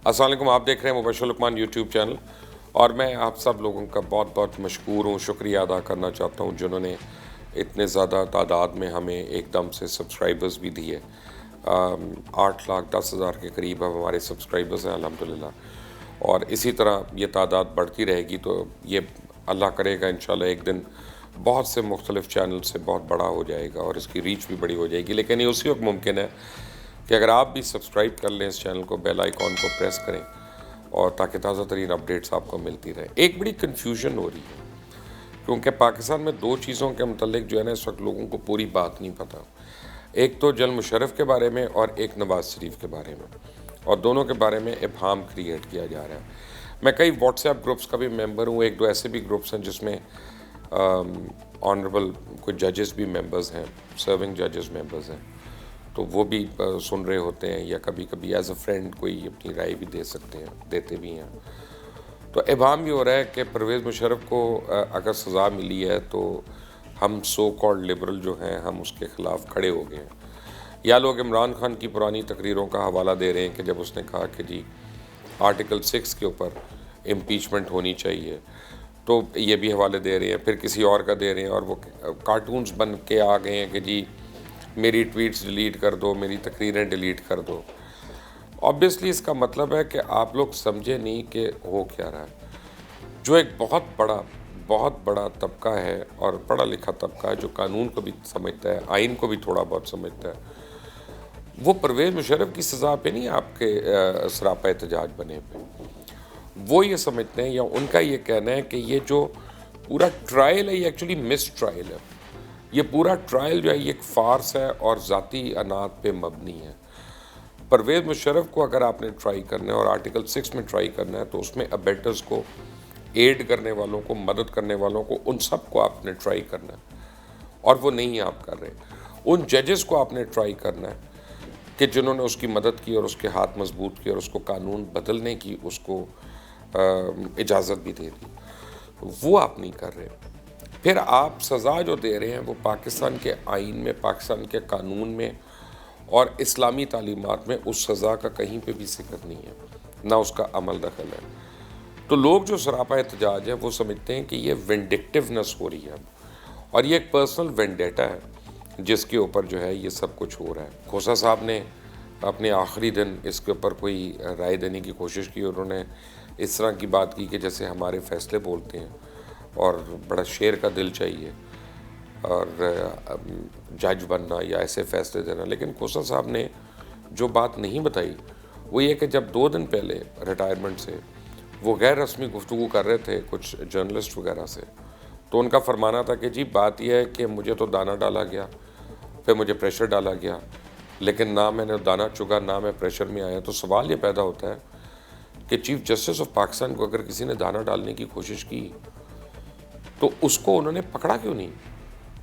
السلام علیکم، آپ دیکھ رہے ہیں مبشر لقمان یوٹیوب چینل، اور میں آپ سب لوگوں کا بہت بہت مشکور ہوں، شکریہ ادا کرنا چاہتا ہوں جنہوں نے اتنے زیادہ تعداد میں ہمیں ایک دم سے سبسکرائبرز بھی دیے۔ 8,10,000 کے قریب اب ہمارے سبسکرائبرز ہیں الحمدللہ، اور اسی طرح یہ تعداد بڑھتی رہے گی تو یہ اللہ کرے گا انشاءاللہ ایک دن بہت سے مختلف چینل سے بہت بڑا ہو جائے گا اور اس کی ریچ بھی بڑی ہو جائے گی۔ لیکن یہ اسی وقت ممکن ہے کہ اگر آپ بھی سبسکرائب کر لیں اس چینل کو، بیل آئیکن کو پریس کریں، اور تاکہ تازہ ترین اپڈیٹس آپ کو ملتی رہیں۔ ایک بڑی کنفیوژن ہو رہی ہے کیونکہ پاکستان میں دو چیزوں کے متعلق جو ہے نا اس وقت لوگوں کو پوری بات نہیں پتہ۔ ایک تو جنرل مشرف کے بارے میں اور ایک نواز شریف کے بارے میں، اور دونوں کے بارے میں ابہام کریٹ کیا جا رہا ہے۔ میں کئی واٹس ایپ گروپس کا بھی ممبر ہوں، ایک دو ایسے بھی گروپس ہیں جس میں آنریبل کوئی ججز بھی ممبرز ہیں، سرونگ ججز ممبرز ہیں، تو وہ بھی سن رہے ہوتے ہیں یا کبھی کبھی ایز اے فرینڈ کوئی اپنی رائے بھی دے سکتے ہیں، دیتے بھی ہیں۔ تو ابہام بھی ہو رہا ہے کہ پرویز مشرف کو اگر سزا ملی ہے تو ہم سو کالڈ لبرل جو ہیں ہم اس کے خلاف کھڑے ہو گئے ہیں، یا لوگ عمران خان کی پرانی تقریروں کا حوالہ دے رہے ہیں کہ جب اس نے کہا کہ جی آرٹیکل 6 کے اوپر امپیچمنٹ ہونی چاہیے، تو یہ بھی حوالے دے رہے ہیں، پھر کسی اور کا دے رہے ہیں، اور وہ کارٹونز بن کے آ گئے ہیں کہ جی میری ٹویٹس ڈیلیٹ کر دو، میری تقریریں ڈیلیٹ کر دو۔ آبویسلی اس کا مطلب ہے کہ آپ لوگ سمجھے نہیں کہ ہو کیا رہا ہے۔ جو ایک بہت بڑا طبقہ ہے اور پڑھا لکھا طبقہ ہے جو قانون کو بھی سمجھتا ہے، آئین کو بھی تھوڑا بہت سمجھتا ہے، وہ پرویز مشرف کی سزا پہ نہیں آپ کے سراپا احتجاج بنے پہ۔ وہ یہ سمجھتے ہیں یا ان کا یہ کہنا ہے کہ یہ جو پورا ٹرائل ہے یہ ایکچولی مس ٹرائل ہے، یہ پورا ٹرائل جو ہے یہ ایک فارس ہے اور ذاتی انات پہ مبنی ہے۔ پرویز مشرف کو اگر آپ نے ٹرائی کرنا ہے اور آرٹیکل 6 میں ٹرائی کرنا ہے تو اس میں ابیٹرز کو، ایڈ کرنے والوں کو، مدد کرنے والوں کو، ان سب کو آپ نے ٹرائی کرنا ہے، اور وہ نہیں آپ کر رہے۔ ان ججز کو آپ نے ٹرائی کرنا ہے کہ جنہوں نے اس کی مدد کی اور اس کے ہاتھ مضبوط کیے اور اس کو قانون بدلنے کی اس کو اجازت بھی دے دی، وہ آپ نہیں کر رہے۔ پھر آپ سزا جو دے رہے ہیں وہ پاکستان کے آئین میں، پاکستان کے قانون میں اور اسلامی تعلیمات میں اس سزا کا کہیں پہ بھی ذکر نہیں ہے، نہ اس کا عمل دخل ہے۔ تو لوگ جو سراپا احتجاج ہے وہ سمجھتے ہیں کہ یہ وینڈکٹیونیس ہو رہی ہے، اور یہ ایک پرسنل وینڈیٹا ہے جس کے اوپر جو ہے یہ سب کچھ ہو رہا ہے۔ کھوسا صاحب نے اپنے آخری دن اس کے اوپر کوئی رائے دینے کی کوشش کی، انہوں نے اس طرح کی بات کی کہ جیسے ہمارے فیصلے بولتے ہیں اور بڑا شیر کا دل چاہیے اور جج بننا یا ایسے فیصلے دینا۔ لیکن کھوسا صاحب نے جو بات نہیں بتائی وہ یہ کہ جب 2 دن پہلے ریٹائرمنٹ سے وہ غیر رسمی گفتگو کر رہے تھے کچھ جرنلسٹ وغیرہ سے، تو ان کا فرمانا تھا کہ جی بات یہ ہے کہ مجھے تو دانہ ڈالا گیا، پھر مجھے پریشر ڈالا گیا، لیکن نہ میں نے دانہ چگا نہ میں پریشر میں آیا۔ تو سوال یہ پیدا ہوتا ہے کہ چیف جسٹس آف پاکستان کو اگر کسی نے دانہ ڈالنے کی کوشش کی تو اس کو انہوں نے پکڑا کیوں نہیں؟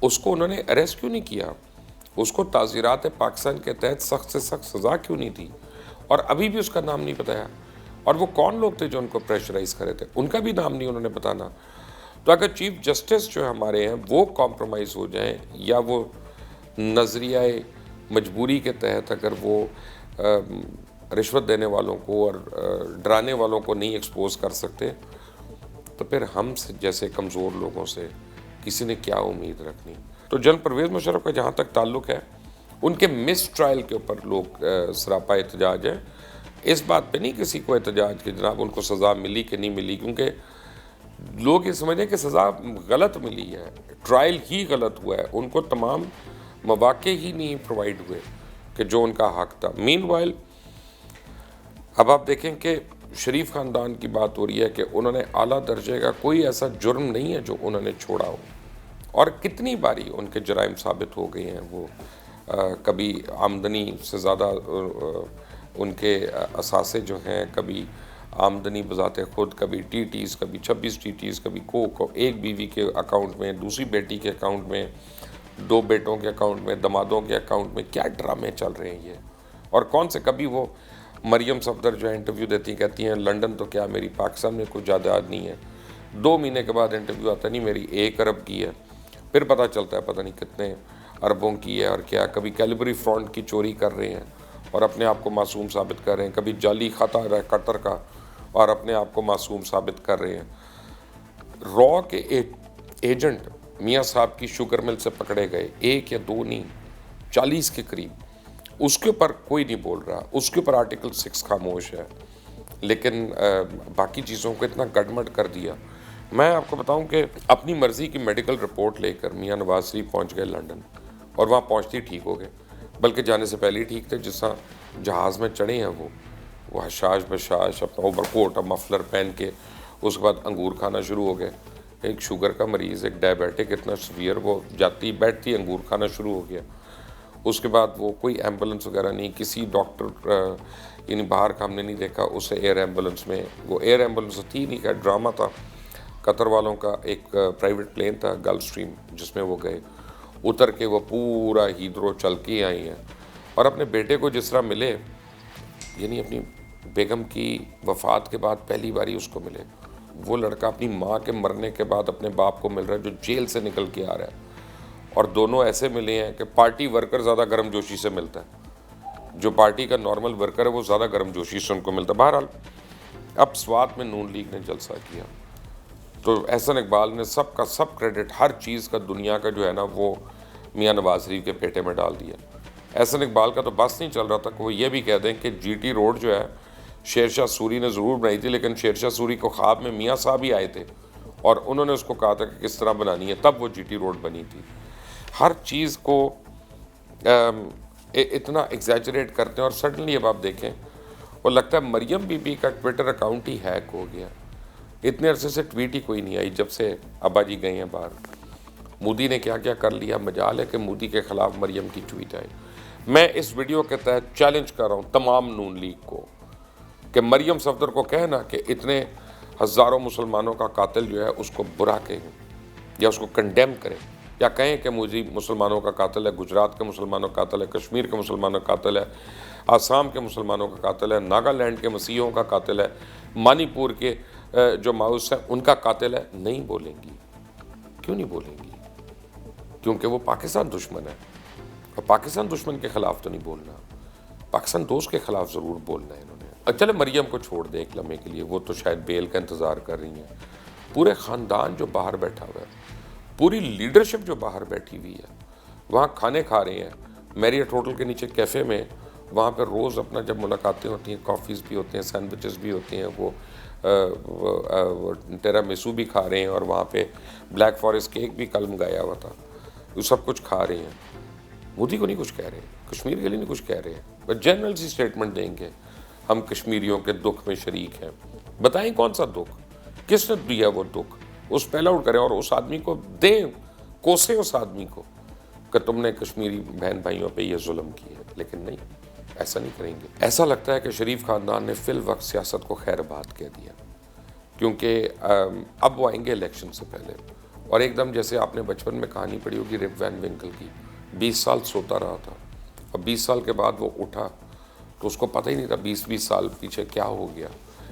اس کو انہوں نے اریسٹ کیوں نہیں کیا؟ اس کو تعزیرات پاکستان کے تحت سخت سے سخت سزا کیوں نہیں دی؟ اور ابھی بھی اس کا نام نہیں بتایا۔ اور وہ کون لوگ تھے جو ان کو پریشرائز کرے تھے؟ ان کا بھی نام نہیں انہوں نے بتانا۔ تو اگر چیف جسٹس جو ہمارے ہیں وہ کمپرومائز ہو جائیں یا وہ نظریہ مجبوری کے تحت اگر وہ رشوت دینے والوں کو اور ڈرانے والوں کو نہیں ایکسپوز کر سکتے، تو پھر ہم جیسے کمزور لوگوں سے کسی نے کیا امید رکھنی؟ تو جنرل پرویز مشرف کا جہاں تک تعلق ہے، ان کے مس ٹرائل کے اوپر لوگ سراپا احتجاج ہے۔ اس بات پہ نہیں کسی کو احتجاج کہ جناب ان کو سزا ملی کہ نہیں ملی، کیونکہ لوگ یہ سمجھیں کہ سزا غلط ملی ہے، ٹرائل ہی غلط ہوا ہے، ان کو تمام مواقع ہی نہیں پرووائڈ ہوئے کہ جو ان کا حق تھا۔ مین وائل اب آپ دیکھیں کہ شریف خاندان کی بات ہو رہی ہے کہ انہوں نے اعلیٰ درجے کا کوئی ایسا جرم نہیں ہے جو انہوں نے چھوڑا ہو، اور کتنی باری ان کے جرائم ثابت ہو گئے ہیں۔ وہ کبھی آمدنی سے زیادہ ان کے اثاثے جو ہیں، کبھی آمدنی بذات خود، کبھی ٹی ٹیز، کبھی 26 ٹی ٹیز، کبھی ایک بیوی کے اکاؤنٹ میں، دوسری بیٹی کے اکاؤنٹ میں، 2 بیٹوں کے اکاؤنٹ میں، دمادوں کے اکاؤنٹ میں۔ کیا ڈرامے چل رہے ہیں یہ؟ اور کون سے کبھی وہ مریم صفدر جو ہے انٹرویو دیتی کہتی ہیں لنڈن تو کیا میری پاکستان میں کوئی جائیداد نہیں ہے، 2 مہینے کے بعد انٹرویو آتا نہیں میری 1 ارب کی ہے، پھر پتہ چلتا ہے پتہ نہیں کتنے اربوں کی ہے اور کیا۔ کبھی کیلیبری فرانٹ کی چوری کر رہے ہیں اور اپنے آپ کو معصوم ثابت کر رہے ہیں، کبھی جعلی خط آ رہا ہے قطر کا اور اپنے آپ کو معصوم ثابت کر رہے ہیں۔ را کے ایجنٹ میاں صاحب کی شوگر مل سے پکڑے گئے، 1 یا 2 نہیں، 40 کے قریب، اس کے اوپر کوئی نہیں بول رہا، اس کے اوپر آرٹیکل 6 خاموش ہے، لیکن باقی چیزوں کو اتنا گڈمڈ کر دیا۔ میں آپ کو بتاؤں کہ اپنی مرضی کی میڈیکل رپورٹ لے کر میاں نواز شریف پہنچ گئے لنڈن، اور وہاں پہنچتے ہی ٹھیک ہو گئے، بلکہ جانے سے پہلے ہی ٹھیک تھے۔ جس طرح جہاز میں چڑھے ہیں وہ حشاش بشاش اپنا اوور کوٹ اور مفلر پہن کے، اس کے بعد انگور کھانا شروع ہو گئے۔ ایک شوگر کا مریض، ایک ڈائبیٹک اتنا سیویئر، وہ جاتی بیٹھتی انگور کھانا شروع ہو گیا۔ اس کے بعد وہ کوئی ایمبولنس وغیرہ نہیں، کسی ڈاکٹر یعنی باہر کا ہم نے نہیں دیکھا اسے ایئر ایمبولنس میں، وہ ایئر ایمبولنس تھی نہیں، کہ ڈرامہ تھا۔ قطر والوں کا ایک پرائیویٹ پلین تھا گلف سٹریم، جس میں وہ گئے، اتر کے وہ پورا ہیدرو چل کے آئی ہیں، اور اپنے بیٹے کو جس طرح ملے، یعنی اپنی بیگم کی وفات کے بعد پہلی باری اس کو ملے۔ وہ لڑکا اپنی ماں کے مرنے کے بعد اپنے باپ کو مل رہا ہے جو جیل سے نکل کے آ رہا ہے، اور دونوں ایسے ملے ہیں کہ پارٹی ورکر زیادہ گرم جوشی سے ملتا ہے، جو پارٹی کا نارمل ورکر ہے وہ زیادہ گرم جوشی سے ان کو ملتا ہے۔ بہرحال اب سوات میں نون لیگ نے جلسہ کیا، تو احسن اقبال نے سب کا سب کریڈٹ، ہر چیز کا دنیا کا جو ہے نا، وہ میاں نواز شریف کے پیٹے میں ڈال دیا۔ احسن اقبال کا تو بس نہیں چل رہا تھا کہ وہ یہ بھی کہہ دیں کہ جی ٹی روڈ جو ہے شیر شاہ سوری نے ضرور بنائی تھی، لیکن شیر شاہ سوری کو خواب میں میاں صاحب ہی آئے تھے اور انہوں نے اس کو کہا تھا کہ کس طرح بنانی ہے، تب وہ جی ٹی روڈ بنی تھی۔ ہر چیز کو اتنا ایگزیجریٹ کرتے ہیں، اور سڈنلی اب آپ دیکھیں، وہ لگتا ہے مریم بی بی کا ٹویٹر اکاؤنٹ ہی ہیک ہو گیا۔ اتنے عرصے سے ٹویٹ ہی کوئی نہیں آئی جب سے ابا جی گئے ہیں باہر۔ مودی نے کیا کیا کر لیا، مجال ہے کہ مودی کے خلاف مریم کی ٹویٹ آئے۔ میں اس ویڈیو کے تحت چیلنج کر رہا ہوں تمام نون لیگ کو کہ مریم صفدر کو کہنا کہ اتنے ہزاروں مسلمانوں کا قاتل جو ہے اس کو برا کہیں، یا اس کو کنڈیم کریں، یا کہیں کہ مودی مسلمانوں کا قاتل ہے، گجرات کے مسلمانوں کا قاتل ہے، کشمیر کے مسلمانوں کا قاتل ہے، آسام کے مسلمانوں کا قاتل ہے، ناگالینڈ کے مسیحیوں کا قاتل ہے، منی پور کے جو ماؤس ہیں ان کا قاتل ہے۔ نہیں بولیں گی۔ کیوں نہیں بولیں گی؟ کیونکہ وہ پاکستان دشمن ہے، اور پاکستان دشمن کے خلاف تو نہیں بولنا، پاکستان دوست کے خلاف ضرور بولنا ہے انہوں نے۔ چلے مریم کو چھوڑ دیں ایک لمحے کے لیے، وہ تو شاید بیل کا انتظار کر رہی ہیں۔ پورے خاندان جو باہر بیٹھا ہوا ہے، پوری لیڈرشپ جو باہر بیٹھی ہوئی ہے، وہاں کھانے کھا رہے ہیں میریٹ ہوٹل کے نیچے کیفے میں، وہاں پہ روز اپنا جب ملاقاتیں ہوتی ہیں، کافیز بھی ہوتے ہیں، سینڈوچز بھی ہوتے ہیں، وہ ٹیرا میسو بھی کھا رہے ہیں، اور وہاں پہ بلیک فارسٹ کیک بھی کل منگایا ہوا تھا، وہ سب کچھ کھا رہے ہیں۔ مودی کو نہیں کچھ کہہ رہے، کشمیر کے لیے نہیں کچھ کہہ رہے ہیں، بس جنرل سی سٹیٹمنٹ دیں گے ہم کشمیریوں کے دکھ میں شریک ہیں۔ بتائیں کون سا دکھ، کس نے دیا وہ دکھ، اس پیل آؤٹ کریں اور اس آدمی کو دیں، کوسیں اس آدمی کو کہ تم نے کشمیری بہن بھائیوں پہ یہ ظلم کیا ہے۔ لیکن نہیں، ایسا نہیں کریں گے۔ ایسا لگتا ہے کہ شریف خاندان نے فی الوقت سیاست کو خیر بات کہہ دیا، کیونکہ اب وہ آئیں گے الیکشن سے پہلے، اور ایک دم جیسے آپ نے بچپن میں کہانی پڑھی ہوگی رپ وین ونکل کی، 20 سال سوتا رہا تھا، اور 20 سال کے بعد وہ اٹھا تو اس کو پتہ ہی نہیں تھا 20 سال پیچھے کیا ہو گیا۔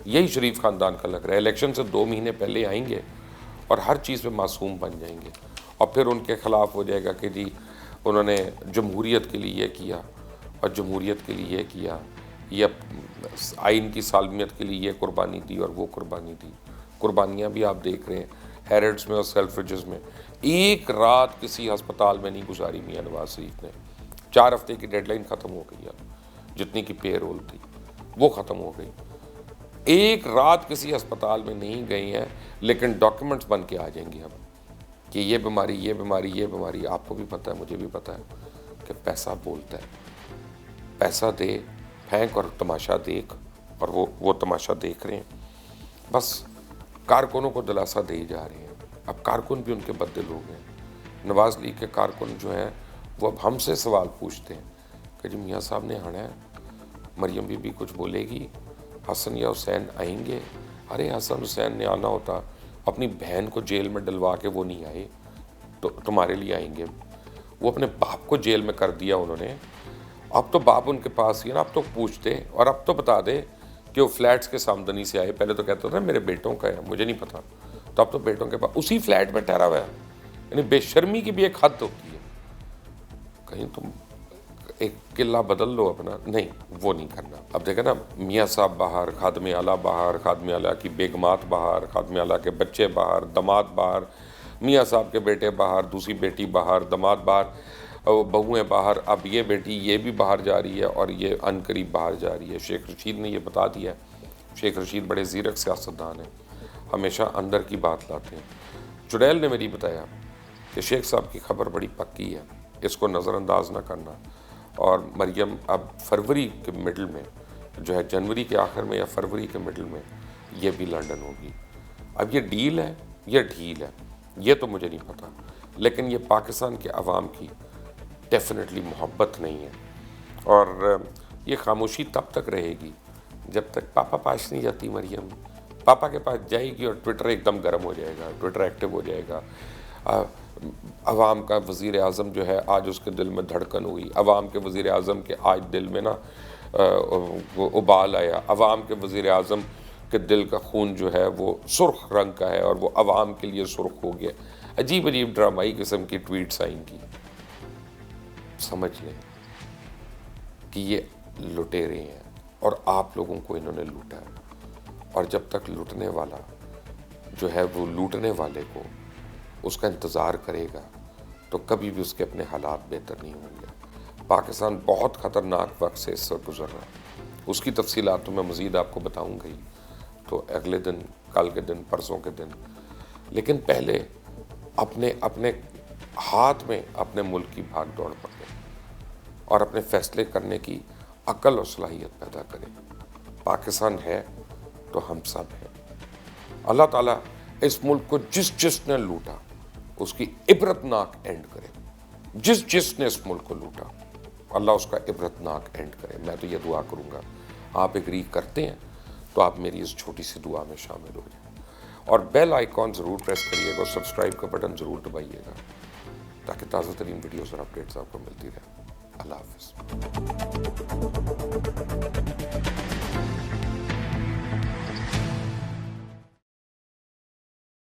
یہی شریف خاندان کا لگ رہا ہے، الیکشن سے 2 مہینے پہلے آئیں گے اور ہر چیز پہ معصوم بن جائیں گے، اور پھر ان کے خلاف ہو جائے گا کہ جی انہوں نے جمہوریت کے لیے یہ کیا، اور جمہوریت کے لیے یہ کیا، یہ آئین کی سالمیت کے لیے یہ قربانی دی اور وہ قربانی دی۔ قربانیاں بھی آپ دیکھ رہے ہیں ہیرڈز میں اور سیلفریجز میں۔ ایک رات کسی ہسپتال میں نہیں گزاری میاں نواز شریف نے، 4 ہفتے کی ڈیڈ لائن ختم ہو گئی اب، جتنی کی پے رول تھی وہ ختم ہو گئی۔ ایک رات کسی ہسپتال میں نہیں گئی ہیں، لیکن ڈاکیومنٹس بن کے آ جائیں گے اب کہ یہ بیماری، یہ بیماری، یہ بیماری۔ آپ کو بھی پتہ ہے، مجھے بھی پتہ ہے کہ پیسہ بولتا ہے، پیسہ دے، پھینک اور تماشا دیکھ، اور وہ تماشا دیکھ رہے ہیں۔ بس کارکنوں کو دلاسا دے جا رہے ہیں، اب کارکن بھی ان کے بدل ہو گئے۔ نواز لیگ کے کارکن جو ہیں وہ اب ہم سے سوال پوچھتے ہیں کہ جی میاں صاحب نے آنا ہے، مریم بی بی کچھ بولے گی، حسن یا حسین آئیں گے؟ ارے حسن حسین نے آنا ہوتا اپنی بہن کو جیل میں ڈلوا کے وہ نہیں آئے تو تمہارے لیے آئیں گے؟ وہ اپنے باپ کو جیل میں کر دیا انہوں نے، اب تو باپ ان کے پاس ہی ہے نا، اب تو پوچھتے اور اب تو بتا دے کہ وہ فلیٹس کے سامدنی سے آئے۔ پہلے تو کہتا تھا میرے بیٹوں کا ہے، مجھے نہیں پتا، تو اب تو بیٹوں کے پاس اسی فلیٹ میں ٹھہرا ہوا ہے۔ یعنی بے شرمی کی بھی ایک حد ہوتی ہے، کہیں تم ایک قلعہ بدل لو اپنا، نہیں وہ نہیں کرنا. اب دیکھیں نا، میاں صاحب باہر، خادم اعلیٰ باہر، خادم اعلیٰ کی بیگمات باہر، خادم اعلیٰ کے بچے باہر، داماد باہر، میاں صاحب کے بیٹے باہر، دوسری بیٹی باہر، داماد باہر، بہویں باہر، اب یہ بیٹی یہ بھی باہر جا رہی ہے اور یہ عن قریب باہر جا رہی ہے. شیخ رشید نے یہ بتا دیا ہے. شیخ رشید بڑے زیرک سیاستدان ہیں، ہمیشہ اندر کی بات لاتے ہیں. چڑیل نے میری بتایا کہ شیخ صاحب کی خبر بڑی پکی ہے، اس کو نظر انداز نہ کرنا. اور مریم اب فروری کے مڈل میں جو ہے، جنوری کے آخر میں یا فروری کے مڈل میں یہ بھی لنڈن ہوگی. اب یہ ڈیل ہے یا ڈھیل ہے یہ تو مجھے نہیں پتا، لیکن یہ پاکستان کے عوام کی ڈیفینیٹلی محبت نہیں ہے. اور یہ خاموشی تب تک رہے گی جب تک پاپا پاس نہیں جاتی مریم. پاپا کے پاس جائے گی اور ٹویٹر ایک دم گرم ہو جائے گا، ٹویٹر ایکٹیو ہو جائے گا. عوام کا وزیر اعظم جو ہے، آج اس کے دل میں دھڑکن ہوئی. عوام کے وزیر اعظم کے آج دل میں نا ابال آیا. عوام کے وزیر اعظم کے دل کا خون جو ہے وہ سرخ رنگ کا ہے اور وہ عوام کے لیے سرخ ہو گیا. عجیب عجیب ڈرامائی قسم کی ٹویٹس آئیں گی. سمجھ لیں کہ یہ لٹیرے ہیں اور آپ لوگوں کو انہوں نے لوٹا ہے. اور جب تک لوٹنے والا جو ہے وہ لوٹنے والے کو اس کا انتظار کرے گا تو کبھی بھی اس کے اپنے حالات بہتر نہیں ہوں گے. پاکستان بہت خطرناک وقت سے اس سے گزر رہا ہے. اس کی تفصیلات تو میں مزید آپ کو بتاؤں گا ہی، تو اگلے دن، کل کے دن، پرسوں کے دن. لیکن پہلے اپنے ہاتھ میں اپنے ملک کی بھاگ دوڑ پکڑیں اور اپنے فیصلے کرنے کی عقل اور صلاحیت پیدا کریں. پاکستان ہے تو ہم سب ہیں. اللہ تعالیٰ اس ملک کو جس نے لوٹا اس کی عبرتناک اینڈ کرے. جس نے اس ملک کو لوٹا اللہ اس کا عبرتناک اینڈ کرے. میں تو یہ دعا کروں گا. آپ اگری کرتے ہیں تو آپ میری اس چھوٹی سی دعا میں شامل ہو جائیں اور بیل آئیکن ضرور پریس کریے گا، سبسکرائب کا بٹن ضرور دبائیے گا تاکہ تازہ ترین ویڈیوز اور اپڈیٹس آپ کو ملتی رہے. اللہ حافظ.